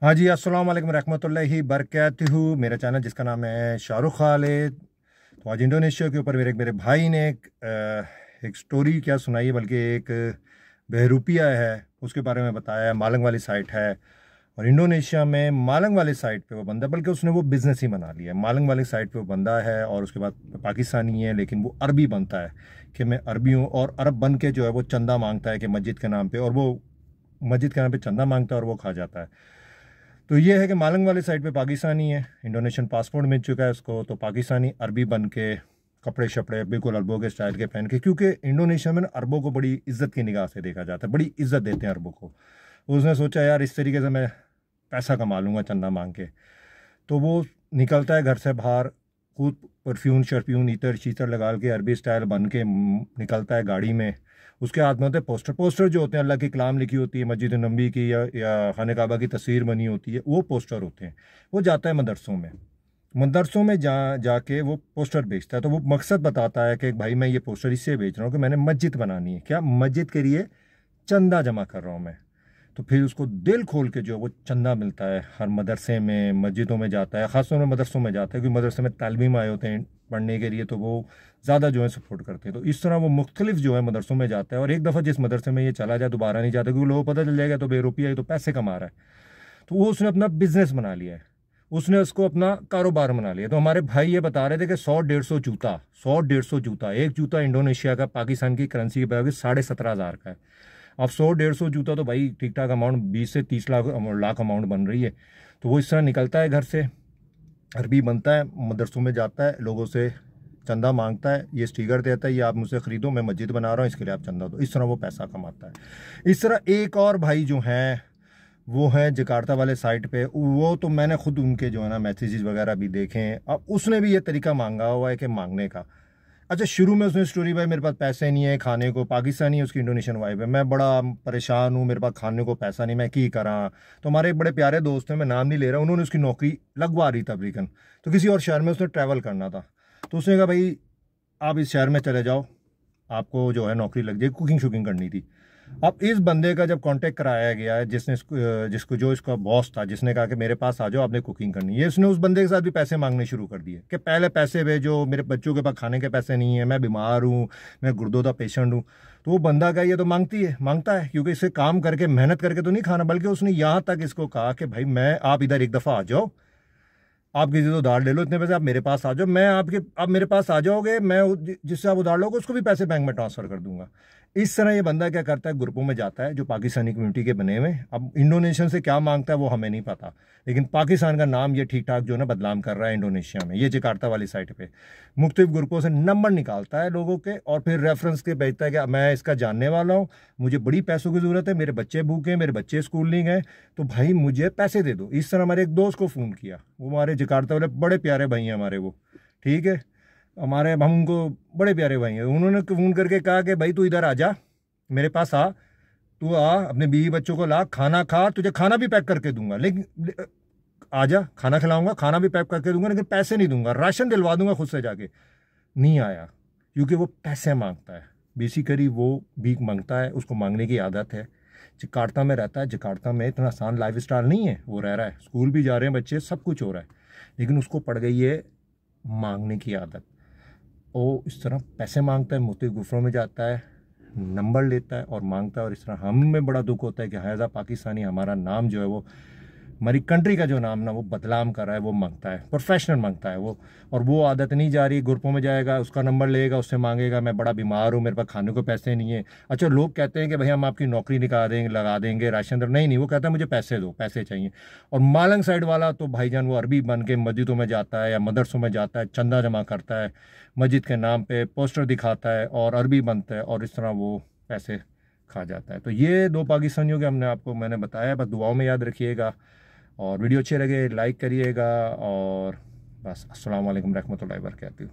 हाँ जी, अस्सलाम वालेकुम रहमतुल्लाहि बरकातहू। मेरा चैनल जिसका नाम है शाहरुख खालिद। तो आज इंडोनेशिया के ऊपर मेरे भाई ने एक स्टोरी क्या सुनाई है, बल्कि एक बहरूपिया है उसके बारे में बताया है। मालंग वाली साइट है और इंडोनेशिया में मालंग वाली साइट पे वो बंदा, बल्कि उसने वो बिज़नेस ही बना लिया है। मालंग वाली साइट पे वो बंदा है और उसके बाद पाकिस्तानी है, लेकिन वो अरबी बनता है कि मैं अरबी हूँ, और अरब बन के जो है वो चंदा मांगता है कि मस्जिद के नाम पे, और वो मस्जिद के नाम पे चंदा मांगता है और वो खा जाता है। तो ये है कि मालंग वाली साइड पे पाकिस्तानी है, इंडोनेशियन पासपोर्ट मिल चुका है उसको, तो पाकिस्तानी अरबी बन के कपड़े शपड़े बिल्कुल अरबों के स्टाइल के पहन के, क्योंकि इंडोनेशिया में ना अरबों को बड़ी इज्जत की निगाह से देखा जाता है, बड़ी इज्जत देते हैं अरबों को। उसने सोचा यार इस तरीके से मैं पैसा कमा लूँगा चंदा मांग के। तो वो निकलता है घर से बाहर, खुद परफ्यूम शर्फ्यूम इतर शीतर लगा के अरबी स्टाइल बन के निकलता है गाड़ी में। उसके हाथ में होते हैं पोस्टर। पोस्टर जो होते हैं अल्लाह की कलाम लिखी होती है, मस्जिद नबी की या खाने काबा की तस्वीर बनी होती है, वो पोस्टर होते हैं। वो जाता है मदरसों में, मदरसों में जाके वो पोस्टर बेचता है। तो वो मकसद बताता है कि भाई मैं ये पोस्टर इससे बेच रहा हूँ कि मैंने मस्जिद बनानी है, क्या मस्जिद के लिए चंदा जमा कर रहा हूँ मैं। तो फिर उसको दिल खोल के जो है वो चंदा मिलता है, हर मदरसे में मस्जिदों में जाता है, ख़ासतौर में मदरसों में जाता है, क्योंकि मदरसे में तालिम आए होते हैं पढ़ने के लिए, तो वो ज़्यादा जो है सपोर्ट करते हैं। तो इस तरह वो मुख्तलिफ जो है मदरसों में जाता है, और एक दफ़ा जिस मदरसे में ये चला जाए दोबारा नहीं जाता, क्योंकि लोगों को पता चल जाएगा तो बेरुपया, तो पैसे कमा रहा है। तो वो उसने अपना बिजनेस बना लिया है, उसने उसको अपना कारोबार बना लिया। तो हमारे भाई ये बता रहे थे कि 100-150 जूता, 100-150 जूता, एक जूता इंडोनेशिया का पाकिस्तान की करेंसी के बराबर 17,500 का है। अब 100-150 जूता तो भाई ठीक ठाक अमाउंट, 20 से 30 लाख अमाउंट बन रही है। तो वो इस तरह निकलता है घर से, अरबी बनता है, मदरसों में जाता है, लोगों से चंदा मांगता है, ये स्टिकर देता है, ये आप मुझसे ख़रीदो, मैं मस्जिद बना रहा हूँ, इसके लिए आप चंदा दो। इस तरह वो पैसा कमाता है। इस तरह एक और भाई जो हैं वो है जकार्ता वाले साइट पे, वो तो मैंने खुद उनके जो है ना मैसेजेस वगैरह भी देखे हैं। अब उसने भी ये तरीका मांगा हुआ है कि मांगने का। अच्छा, शुरू में उसने स्टोरी, भाई मेरे पास पैसे नहीं है खाने को, पाकिस्तानी है, उसकी इंडोनेशियन वाइफ है, मैं बड़ा परेशान हूँ, मेरे पास खाने को पैसा नहीं, मैं की करा। तो हमारे एक बड़े प्यारे दोस्त हैं, मैं नाम नहीं ले रहा, उन्होंने उसकी नौकरी लगवा रही था अफ्रीकन, तो किसी और शहर में उसने ट्रैवल करना था। तो उसने कहा भाई आप इस शहर में चले जाओ, आपको जो है नौकरी लग जाएगी, कुकिंग शुकिंग करनी थी। अब इस बंदे का जब कांटेक्ट कराया गया है, जिसने जिसको जो इसका बॉस था, जिसने कहा कि मेरे पास आ जाओ आपने कुकिंग करनी है, इसने उस बंदे के साथ भी पैसे मांगने शुरू कर दिए कि पहले पैसे भेजो, मेरे बच्चों के पास खाने के पैसे नहीं है, मैं बीमार हूँ, मैं गुर्दोदा पेशेंट हूँ। तो वो बंदा का ये तो मांगता है, क्योंकि इसे काम करके मेहनत करके तो नहीं खाना, बल्कि उसने यहाँ तक इसको कहा कि भाई मैं आप इधर एक दफ़ा आ जाओ, आप किसी से उधार ले लो इतने पैसे, आप मेरे पास आ जाओ, मैं आपके आप मेरे पास आ जाओगे, मैं जिससे आप उधार लोगे उसको भी पैसे बैंक में ट्रांसफ़र कर दूंगा। इस तरह ये बंदा क्या करता है, ग्रुपों में जाता है जो पाकिस्तानी कम्युनिटी के बने हुए। अब इंडोनेशियन से क्या मांगता है वो हमें नहीं पता, लेकिन पाकिस्तान का नाम ये ठीक ठाक जो है ना बदनाम कर रहा है इंडोनेशिया में। ये जकार्ता वाली साइट पे मुख्तलिफ ग्रुपों से नंबर निकालता है लोगों के, और फिर रेफरेंस के भेजता है कि मैं इसका जानने वाला हूँ, मुझे बड़ी पैसों की ज़रूरत है, मेरे बच्चे भूखे हैं, मेरे बच्चे स्कूल नहीं गए, तो भाई मुझे पैसे दे दो। इस तरह हमारे एक दोस्त को फ़ोन किया, वो हमारे जकार्ता वाले बड़े प्यारे भाई हैं हमारे, वो ठीक है, हमारे हम उनको बड़े प्यारे भाई हैं। उन्होंने फ़ोन करके कहा कि भाई तू इधर आ जा, मेरे पास आ, तू आ, अपने बीवी बच्चों को ला, खाना खा, तुझे खाना भी पैक करके दूंगा, लेकिन आ जा, खाना खिलाऊंगा, खाना भी पैक करके दूंगा, लेकिन पैसे नहीं दूंगा, राशन दिलवा दूंगा खुद से जाके। नहीं आया, क्योंकि वो पैसे मांगता है, बेसिकली वो भीख मांगता है, उसको मांगने की आदत है। जकार्ता में रहता है, जकार्ता में इतना आसान लाइफ स्टाइल नहीं है, वो रह रहा है, स्कूल भी जा रहे हैं बच्चे, सब कुछ हो रहा है, लेकिन उसको पड़ गई है मांगने की आदत। वो इस तरह पैसे मांगता है, मुफ्त गुफरों में जाता है, नंबर लेता है और मांगता है, और इस तरह हमें बड़ा दुख होता है कि हैज़ा पाकिस्तानी हमारा नाम जो है वो, हमारी कंट्री का जो नाम ना वो बदनाम कर रहा है, वो मांगता है, प्रोफेशनल मांगता है वो। और वो आदत नहीं जा रही, ग्रुपों में जाएगा, उसका नंबर लेगा, उससे मांगेगा मैं बड़ा बीमार हूँ, मेरे पास खाने को पैसे नहीं है। अच्छा, लोग कहते हैं कि भाई हम आपकी नौकरी निकाल देंगे, लगा देंगे राशन दर, नहीं नहीं, वो कहता है मुझे पैसे दो, पैसे चाहिए। और मालंग साइड वाला तो भाईजान वो अरबी बन के मस्जिदों में जाता है या मदरसों में जाता है, चंदा जमा करता है, मस्जिद के नाम पे पोस्टर दिखाता है और अरबी बनता है, और इस तरह वो पैसे खा जाता है। तो ये दो पाकिस्तानियों के हमने आपको मैंने बताया, बस दुआओं में याद रखिएगा, और वीडियो अच्छे लगे लाइक करिएगा, और बस अस्सलाम वालेकुम रहमतुल्लाहि व बरकातहू।